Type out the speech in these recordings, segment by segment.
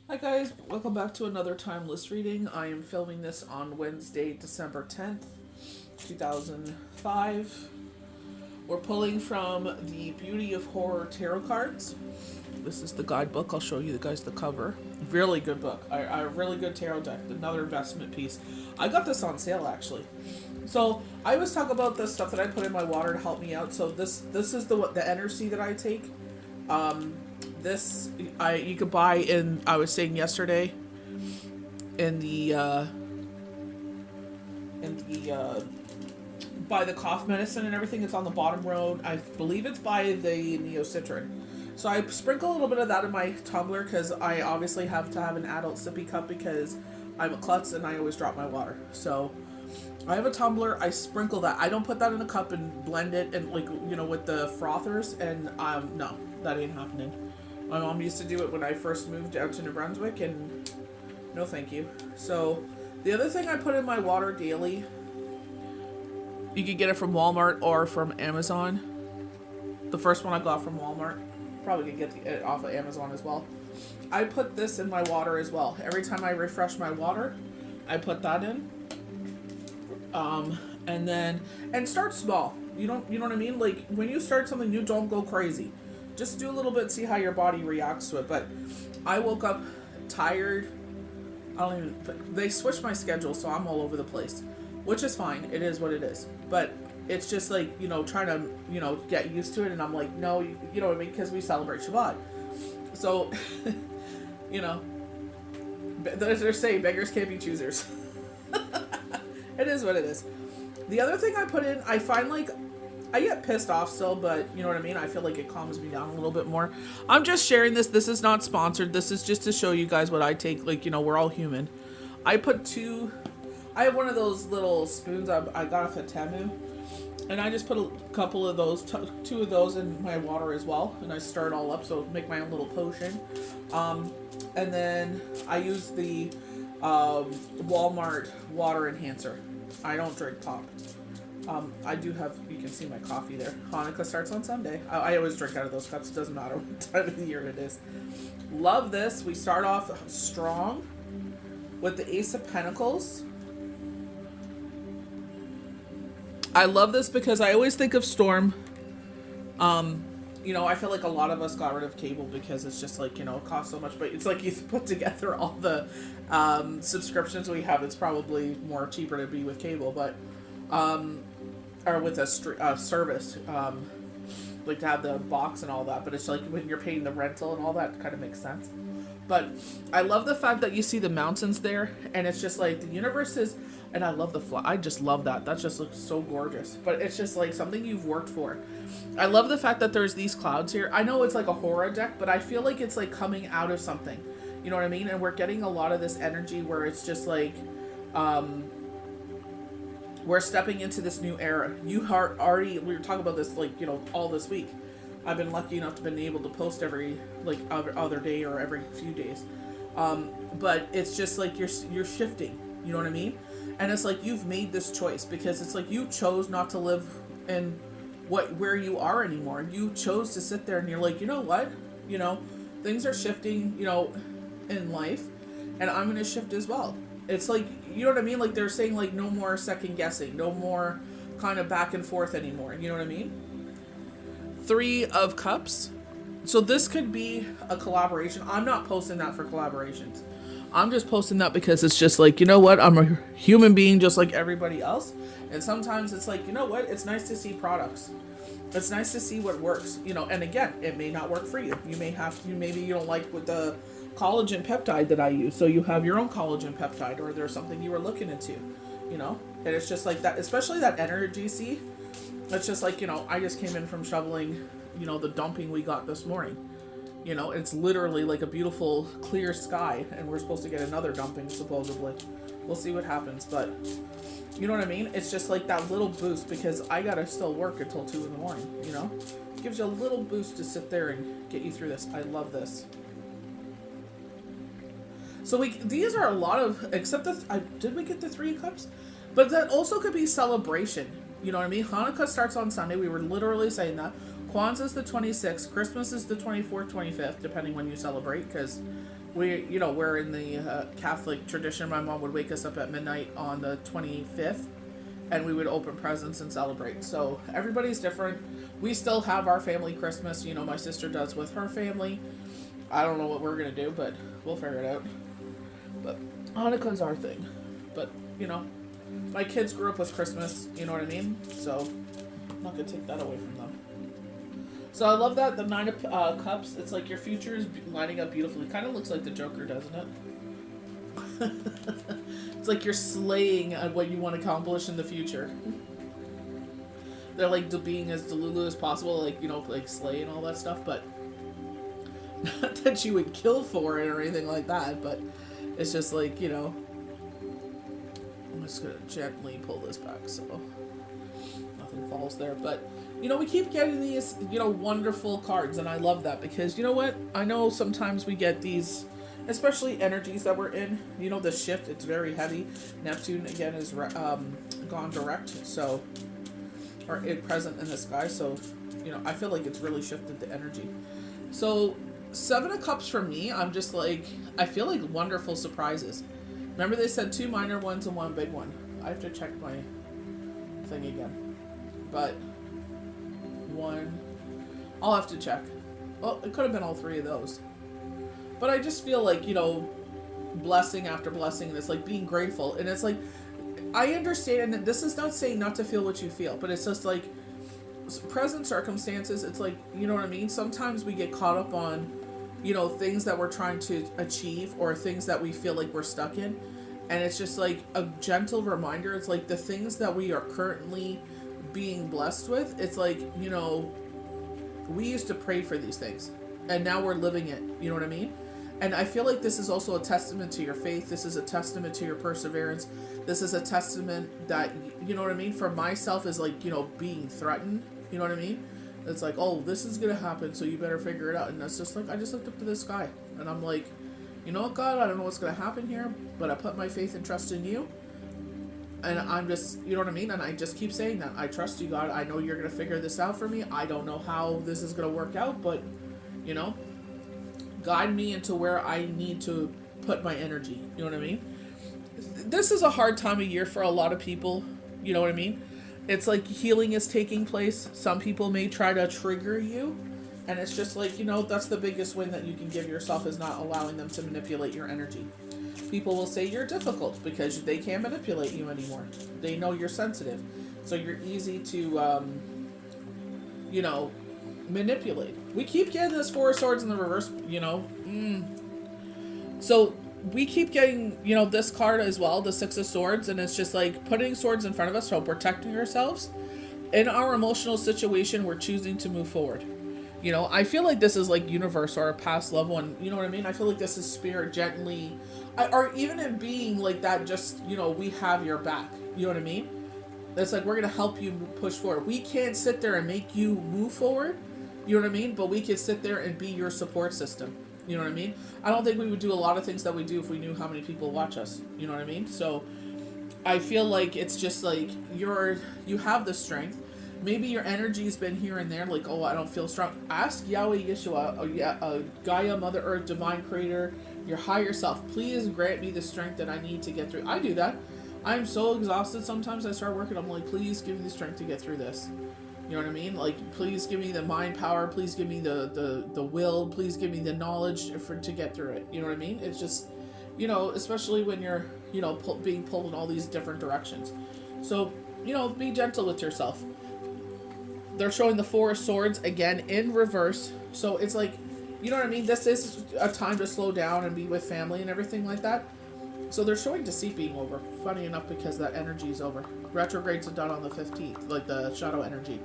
Hi guys, welcome back to another timeless reading. I am filming this on Wednesday, December 10th, 2005. We're pulling from the Beauty of Horror tarot cards. This is the guidebook. I'll show you guys the cover. Really good book. A really good tarot deck. Another investment piece. I got this on sale actually. So I always talk about the stuff that I put in my water to help me out. So this is the energy that I take. This you could buy in. I was saying yesterday in the by the cough medicine and everything. It's on the bottom road. I believe it's by the Neocitrin. So I sprinkle a little bit of that in my tumbler because I obviously have to have an adult sippy cup because I'm a klutz and I always drop my water. So I have a tumbler. I sprinkle that. I don't put that in a cup and blend it and with the frothers. And no, that ain't happening. My mom used to do it when I first moved out to New Brunswick, and no, thank you. So the other thing I put in my water daily, you could get it from Walmart or from Amazon. The first one I got from Walmart. Probably could get it off of Amazon as well. I put this in my water as well. Every time I refresh my water, I put that in. And start small. You know what I mean? Like when you start something new, don't go crazy. Just do a little bit, see how your body reacts to it. But I woke up tired. They switched my schedule, so I'm all over the place, which is fine. It is what it is. But it's just like, trying to, get used to it. And I'm like, no, you know what I mean? Because we celebrate Shabbat. So, they're saying beggars can't be choosers. It is what it is. The other thing I put in, I find like I get pissed off still, but you know what I mean? I feel like it calms me down a little bit more. I'm just sharing this. This is not sponsored. This is just to show you guys what I take. Like, we're all human. I have one of those little spoons I got off at Temu. And I just put a couple of those, two of those in my water as well. And I stir it all up, so make my own little potion. And then I use the Walmart water enhancer. I don't drink pop. I do have, you can see my coffee there. Hanukkah starts on Sunday. I always drink out of those cups. It doesn't matter what time of the year it is. Love this. We start off strong with the Ace of Pentacles. I love this because I always think of Storm. I feel like a lot of us got rid of cable because it's just like, it costs so much. But it's like you put together all the subscriptions we have, it's probably more cheaper to be with cable. But or with a service, like to have the box and all that. But it's like when you're paying the rental and all that, kind of makes sense. But I love the fact that you see the mountains there, and it's just like the universe is, and I love the I just love that. That just looks so gorgeous. But it's just like something you've worked for. I love the fact that there's these clouds here. I know it's like a horror deck, but I feel like it's like coming out of something. You know what I mean? And we're getting a lot of this energy where it's just like, we're stepping into this new era. We were talking about this like, all this week. I've been lucky enough to been able to post every like other day or every few days. But it's just like you're shifting, you know what I mean? And it's like you've made this choice because it's like you chose not to live in where you are anymore. You chose to sit there and you're like, you know what? Things are shifting, in life, and I'm gonna shift as well. It's like, you know what I mean? Like they're saying like no more second guessing, no more kind of back and forth anymore. You know what I mean? Three of Cups. So this could be a collaboration. I'm not posting that for collaborations. I'm just posting that because it's just like, you know what? I'm a human being just like everybody else. And sometimes it's like, you know what? It's nice to see products. It's nice to see what works, and again, it may not work for you. Maybe you don't like with the collagen peptide that I use. So you have your own collagen peptide, or there's something you were looking into, and it's just like that, especially that energy. See, it's just like, I just came in from shoveling, the dumping we got this morning. It's literally like a beautiful clear sky, and we're supposed to get another dumping supposedly. We'll see what happens, but you know what I mean? It's just like that little boost because I gotta still work until 2 in the morning, It gives you a little boost to sit there and get you through this. I love this. So these are a lot of, except did we get the 3 cups? But that also could be celebration. You know what I mean? Hanukkah starts on Sunday. We were literally saying that. Kwanzaa is the 26th. Christmas is the 24th, 25th, depending when you celebrate, because we're in the Catholic tradition. My mom would wake us up at midnight on the 25th, and we would open presents and celebrate. So everybody's different. We still have our family Christmas. My sister does with her family. I don't know what we're gonna do, but we'll figure it out. But Hanukkah's our thing. But my kids grew up with Christmas. You know what I mean? So I'm not gonna take that away from them. So I love that the Nine of Cups. It's like your future is lining up beautifully. Kind of looks like the Joker, doesn't it? It's like you're slaying at what you want to accomplish in the future. They're like being as delulu as possible, like slay and all that stuff. But not that you would kill for it or anything like that. But it's just like I'm just gonna gently pull this back so nothing falls there. But we keep getting these, wonderful cards, and I love that because you know what? I know sometimes we get these, especially energies that we're in. The shift, it's very heavy. Neptune, again, is gone direct, so, or present in the sky, so, I feel like it's really shifted the energy. So, Seven of Cups for me, I'm just like, I feel like wonderful surprises. Remember they said 2 minor ones and 1 big one. I have to check my thing again. But... one. I'll have to check. Well, it could have been all 3 of those. But I just feel like, blessing after blessing, and it's like being grateful. And it's like, I understand, and this is not saying not to feel what you feel, but it's just like, present circumstances, it's like, you know what I mean? Sometimes we get caught up on, things that we're trying to achieve or things that we feel like we're stuck in. And it's just like a gentle reminder. It's like the things that we are currently being blessed with, it's like, we used to pray for these things and now we're living it, you know what I mean? And I feel like this is also a testament to your faith. This is a testament to your perseverance. This is a testament that, you know what I mean, for myself is like, being threatened, you know what I mean? It's like, oh, this is gonna happen, so you better figure it out. And that's just like, I just looked up to the sky and I'm like, you know what, God, I don't know what's gonna happen here, but I put my faith and trust in you. And I'm just, you know what I mean? And I just keep saying that. I trust you, God. I know you're going to figure this out for me. I don't know how this is going to work out, but, guide me into where I need to put my energy. You know what I mean? This is a hard time of year for a lot of people. You know what I mean? It's like healing is taking place. Some people may try to trigger you. And it's just like, that's the biggest win that you can give yourself is not allowing them to manipulate your energy. People will say you're difficult because they can't manipulate you anymore. They know you're sensitive. So you're easy to, manipulate. We keep getting this 4 of Swords in the reverse, So we keep getting, this card as well, the 6 of Swords. And it's just like putting swords in front of us, so protecting ourselves. In our emotional situation, we're choosing to move forward. I feel like this is like universe or a past loved one. You know what I mean? I feel like this is spirit gently, or even in being like that, just, we have your back. You know what I mean? It's like, we're going to help you push forward. We can't sit there and make you move forward. You know what I mean? But we can sit there and be your support system. You know what I mean? I don't think we would do a lot of things that we do if we knew how many people watch us. You know what I mean? So I feel like it's just like you have the strength. Maybe your energy's been here and there, like, oh, I don't feel strong. Ask Yahweh Yeshua, Gaia, Mother Earth, Divine Creator, your higher self, please grant me the strength that I need to get through. I do that. I'm so exhausted sometimes. I start working, I'm like, please give me the strength to get through this. You know what I mean? Like, please give me the mind power. Please give me the will. Please give me the knowledge to get through it. You know what I mean? It's just, especially when you're, being pulled in all these different directions. So, be gentle with yourself. They're showing the 4 of Swords again in reverse. So it's like, you know what I mean? This is a time to slow down and be with family and everything like that. So they're showing deceit being over. Funny enough, because that energy is over. Retrogrades are done on the 15th, like the shadow energy.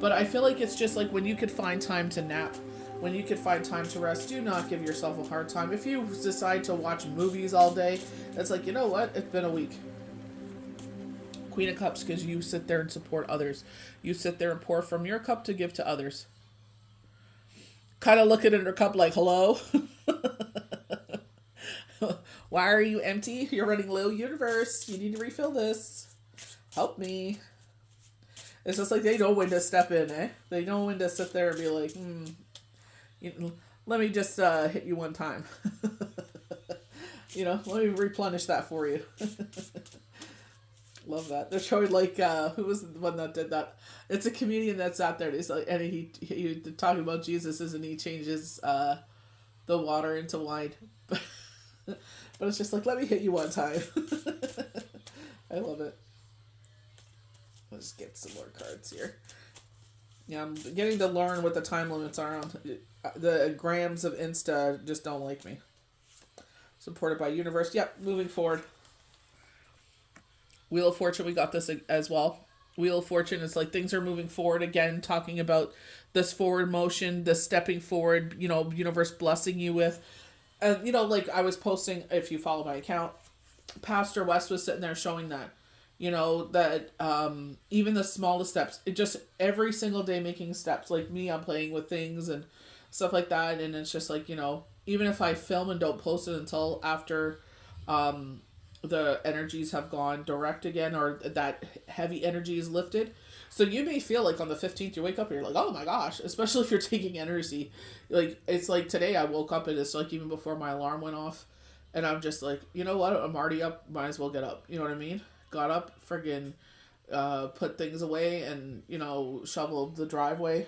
But I feel like it's just like when you could find time to nap, when you could find time to rest, do not give yourself a hard time. If you decide to watch movies all day, it's like, you know what? It's been a week. Queen of Cups, because you sit there and support others. You sit there and pour from your cup to give to others. Kind of looking at her cup like, hello? Why are you empty? You're running low, universe. You need to refill this. Help me. It's just like they know when to step in, eh? They know when to sit there and be like, let me just hit you one time. let me replenish that for you. Love that. They're showing like who was the one that did that? It's a comedian that's out there. And he's like, and he talking about Jesus, and he changes the water into wine. But it's just like, let me hit you one time. I love it. Let's get some more cards here. Yeah, I'm getting to learn what the time limits are on. The grams of Insta just don't like me. Supported by Universe. Yep, moving forward. Wheel of Fortune, we got this as well. Wheel of Fortune is like things are moving forward again, talking about this forward motion, the stepping forward, universe blessing you with. And, like I was posting, if you follow my account, Pastor West was sitting there showing that, that even the smallest steps, it just every single day making steps. Like me, I'm playing with things and stuff like that. And it's just like, even if I film and don't post it until after the energies have gone direct again, or that heavy energy is lifted. So you may feel like on the 15th you wake up and you're like, oh my gosh, especially if you're taking energy. Like, it's like today I woke up and it's like even before my alarm went off, and I'm just like, you know what, I'm already up, might as well get up. You know what I mean? Got up, friggin' put things away and, shoveled the driveway,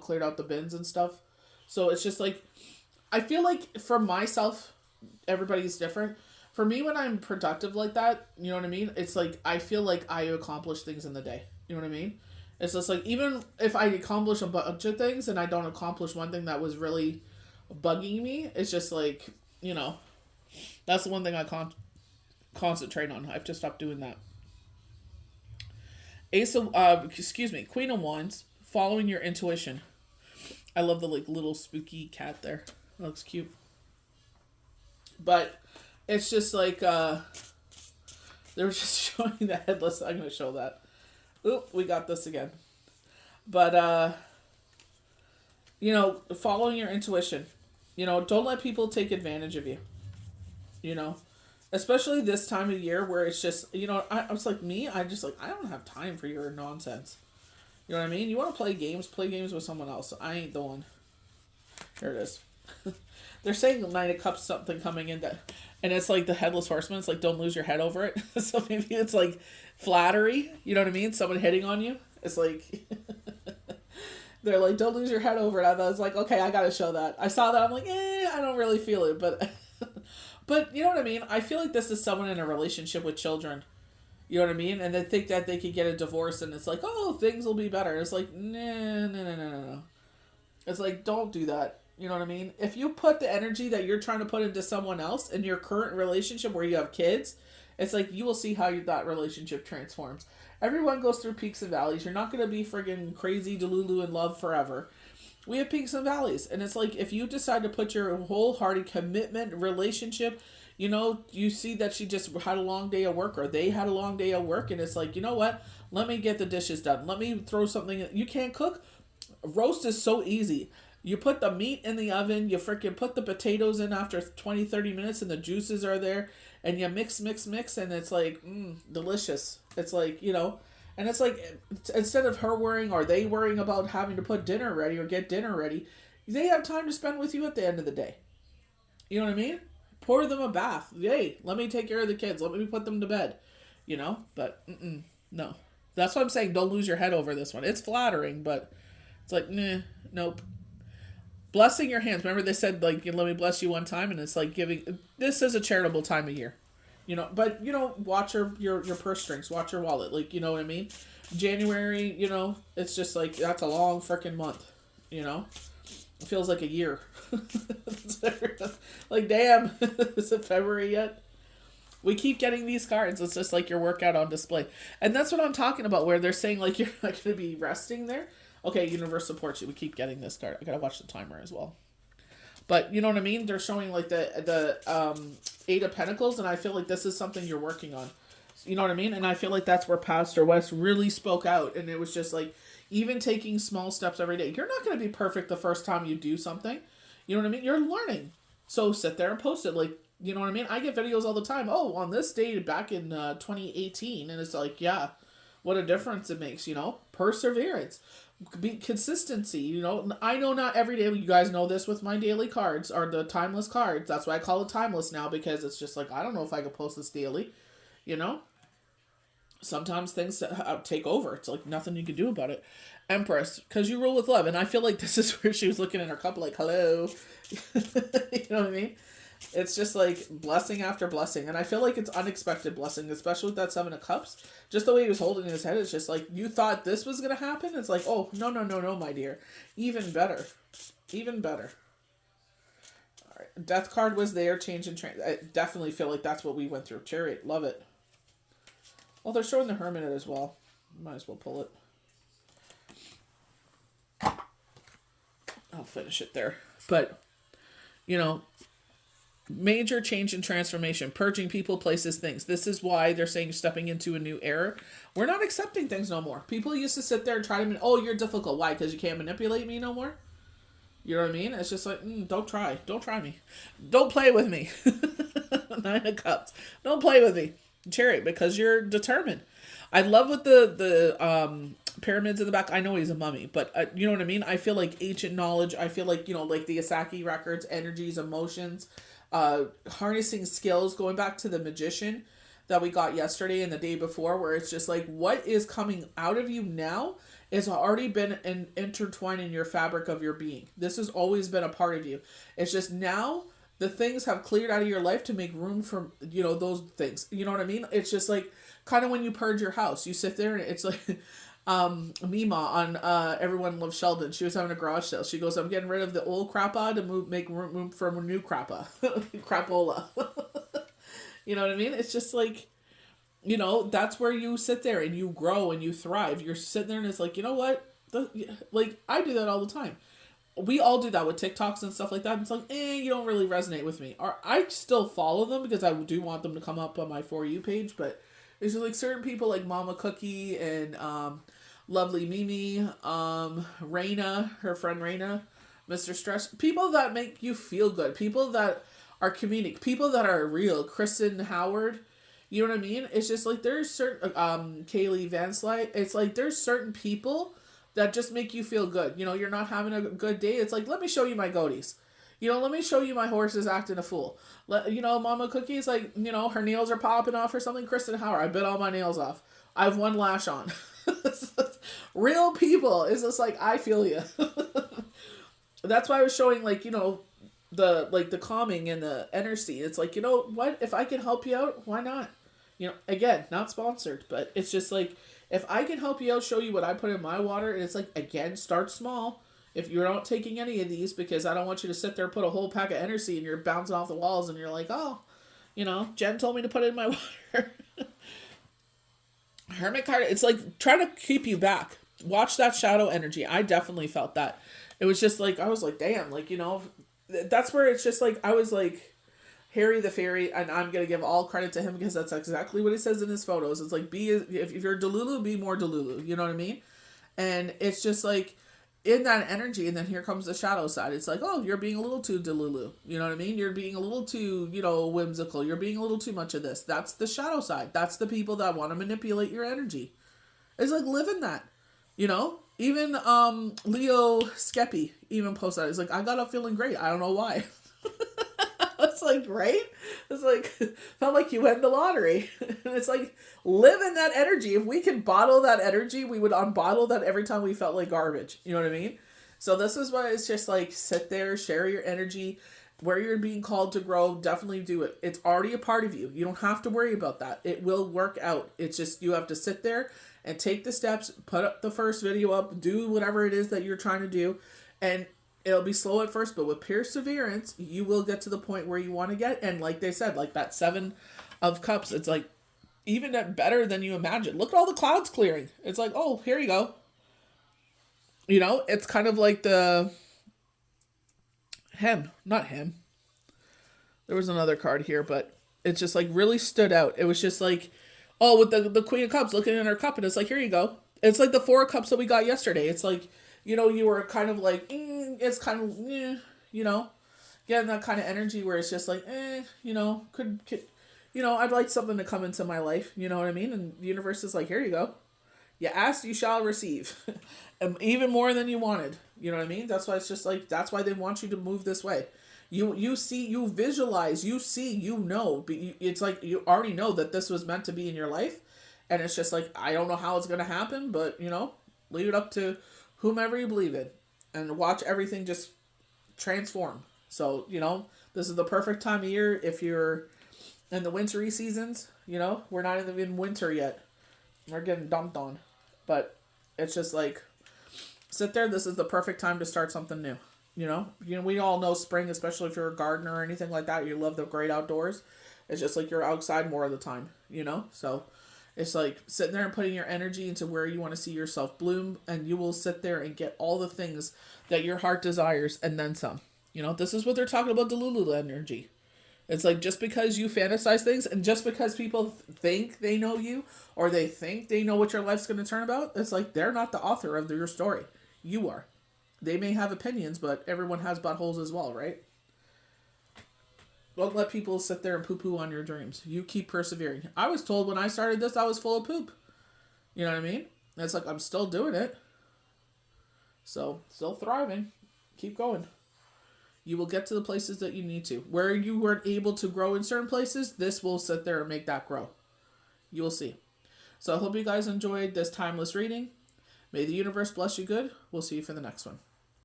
cleared out the bins and stuff. So it's just like, I feel like for myself, everybody's different. For me, when I'm productive like that, you know what I mean? It's like, I feel like I accomplish things in the day. You know what I mean? It's just like, even if I accomplish a bunch of things and I don't accomplish one thing that was really bugging me, it's just like, that's the one thing I concentrate on. I have to stop doing that. Queen of Wands, following your intuition. I love the like little spooky cat there. That looks cute. But it's just like, they were just showing the headless. I'm going to show that. Oop, we got this again. But, following your intuition. Don't let people take advantage of you. Especially this time of year where it's just, I was like, I'm just like, I don't have time for your nonsense. You know what I mean? You want to play games with someone else. I ain't the one. Here it is. They're saying Knight of Cups something coming in that, and it's like the Headless Horseman. It's like, don't lose your head over it. So maybe it's like flattery. You know what I mean? Someone hitting on you. It's like, they're like, don't lose your head over it. I was like, okay, I got to show that. I saw that. I'm like, I don't really feel it. But, but you know what I mean? I feel like this is someone in a relationship with children. You know what I mean? And they think that they could get a divorce and it's like, oh, things will be better. It's like, no. It's like, don't do that. You know what I mean? If you put the energy that you're trying to put into someone else in your current relationship where you have kids, it's like, you will see how that relationship transforms. Everyone goes through peaks and valleys. You're not going to be friggin' crazy Delulu in love forever. We have peaks and valleys. And it's like, if you decide to put your wholehearted commitment, relationship, you see that she just had a long day of work or they had a long day of work. And it's like, you know what? Let me get the dishes done. Let me throw something in. You can't cook. Roast is so easy. You put the meat in the oven, you freaking put the potatoes in after 20, 30 minutes and the juices are there, and you mix, and it's like, delicious. It's like, and it's like, instead of her worrying or they worrying about having to put dinner ready or get dinner ready, they have time to spend with you at the end of the day. You know what I mean? Pour them a bath. Hey, let me take care of the kids. Let me put them to bed. But, no. That's what I'm saying. Don't lose your head over this one. It's flattering, but it's like, nope. Blessing your hands. Remember they said, like, let me bless you one time, and it's like giving. This is a charitable time of year, But watch your purse strings. Watch your wallet. Like, you know what I mean? January, it's just like that's a long freaking month. It feels like a year. Like, damn, is it February yet? We keep getting these cards. It's just like your workout on display, and that's what I'm talking about. Where they're saying like you're not going to be resting there. Okay, universe supports you. We keep getting this card. I gotta watch the timer as well. But you know what I mean? They're showing like the Eight of Pentacles, and I feel like this is something you're working on. You know what I mean? And I feel like that's where Pastor West really spoke out, and it was just like, even taking small steps every day. You're not going to be perfect the first time you do something. You know what I mean? You're learning. So sit there and post it. Like, you know what I mean? I get videos all the time. Oh, on this day back in 2018. And it's like, yeah, what a difference it makes, Perseverance. Be consistency. I know not every day. You guys know this with my daily cards or the timeless cards. That's why I call it timeless now, because it's just like I don't know if I could post this daily. You know, sometimes things take over. It's like nothing you can do about it. Empress, because you rule with love, and I feel like this is where she was looking at her cup like, hello. You know what I mean? It's just like blessing after blessing, and I feel like it's unexpected blessing, especially with that Seven of Cups. Just the way he was holding his head, it's just like you thought this was gonna happen. It's like, oh no no no no, my dear, even better, even better. All right, Death card was there, change and train. I definitely feel like that's what we went through. Chariot, love it. Well, they're showing the Hermit as well. Might as well pull it. I'll finish it there, but you know. Major change and transformation, purging people, places, things. This is why they're saying stepping into a new era. We're not accepting things no more. People used to sit there and try to, oh, you're difficult. Why? Because you can't manipulate me no more? You know what I mean? It's just like, don't try. Don't try me. Don't play with me. Nine of Cups. Don't play with me. Chariot, because you're determined. I love with the pyramids in the back. I know he's a mummy, but you know what I mean? I feel like ancient knowledge. I feel like, like the Asaki records, energies, emotions, harnessing skills, going back to the magician that we got yesterday and the day before, where it's just like what is coming out of you now is already been intertwined in your fabric of your being. This has always been a part of you. It's just now the things have cleared out of your life to make room for those things. You know what I mean? It's just like kind of when you purge your house, you sit there and it's like Mima on Everyone Loves Sheldon. She was having a garage sale. She goes, I'm getting rid of the old crappa to make room for a new crappa. Crapola. You know what I mean? It's just like, that's where you sit there and you grow and you thrive. You're sitting there and it's like, you know what? Like, I do that all the time. We all do that with TikToks and stuff like that. It's like, you don't really resonate with me. Or I still follow them because I do want them to come up on my For You page, but there's like certain people like Mama Cookie and Lovely Mimi, Raina, her friend Raina, Mr. Stress, people that make you feel good, people that are comedic, people that are real, Kristen Howard, you know what I mean? It's just like there's certain, Kaylee Vanslight, it's like there's certain people that just make you feel good. You're not having a good day, it's like, let me show you my goatees. Let me show you my horse is acting a fool. Mama Cookie's like, her nails are popping off or something. Kristen Howard, I bit all my nails off. I have one lash on. Real people. It's just like, I feel you. That's why I was showing the calming and the energy. It's like, what? If I can help you out, why not? Again, not sponsored, but it's just like, if I can help you out, show you what I put in my water, and it's like, again, start small. If you're not taking any of these, because I don't want you to sit there, put a whole pack of energy and you're bouncing off the walls and you're like, oh, Jen told me to put it in my water. Hermit card, it's like trying to keep you back. Watch that shadow energy. I definitely felt that. It was just like, I was like, damn, that's where it's just like, I was like, Harry the Fairy, and I'm going to give all credit to him because that's exactly what he says in his photos. It's like, if you're Delulu, be more Delulu. You know what I mean? And it's just like, in that energy, and then here comes the shadow side. It's like, oh, you're being a little too Delulu. You know what I mean? You're being a little too, whimsical. You're being a little too much of this. That's the shadow side. That's the people that want to manipulate your energy. It's like, live in that. Even Leo Skeppy even posted that. It's like, I got up feeling great. I don't know why. It's like, right? It's like, felt like you won the lottery. And it's like, live in that energy. If we could bottle that energy, we would unbottle that every time we felt like garbage. You know what I mean? So this is why it's just like, sit there, share your energy. Where you're being called to grow, definitely do it. It's already a part of you. You don't have to worry about that. It will work out. It's just, you have to sit there and take the steps, put up the first video up, do whatever it is that you're trying to do, and it'll be slow at first, but with perseverance, you will get to the point where you want to get. And like they said, like that Seven of Cups, it's like even better than you imagined. Look at all the clouds clearing. It's like, oh, here you go. It's kind of like not him. There was another card here, but it just like really stood out. It was just like, oh, with the Queen of Cups looking in her cup, and it's like, here you go. It's like the Four of Cups that we got yesterday. It's like, you were kind of like, it's kind of, getting that kind of energy where it's just like, could I'd like something to come into my life, you know what I mean? And the universe is like, here you go. You asked, you shall receive. And even more than you wanted. You know what I mean? That's why it's just like, that's why they want you to move this way. You see, you visualize, you see, you know. It's like you already know that this was meant to be in your life. And it's just like, I don't know how it's going to happen, but, leave it up to whomever you believe in. And watch everything just transform. So, this is the perfect time of year if you're in the wintry seasons. We're not even in winter yet. We're getting dumped on. But it's just like, sit there. This is the perfect time to start something new. We all know spring, especially if you're a gardener or anything like that. You love the great outdoors. It's just like you're outside more of the time, So it's like sitting there and putting your energy into where you want to see yourself bloom, and you will sit there and get all the things that your heart desires and then some. This is what they're talking about, Delulu energy. It's like, just because you fantasize things and just because people think they know you or they think they know what your life's going to turn about, it's like they're not the author of your story. You are. They may have opinions, but everyone has buttholes as well, right? Don't let people sit there and poo-poo on your dreams. You keep persevering. I was told when I started this I was full of poop. You know what I mean? And it's like, I'm still doing it. So, still thriving. Keep going. You will get to the places that you need to. Where you weren't able to grow in certain places, this will sit there and make that grow. You will see. So I hope you guys enjoyed this timeless reading. May the universe bless you good. We'll see you for the next one.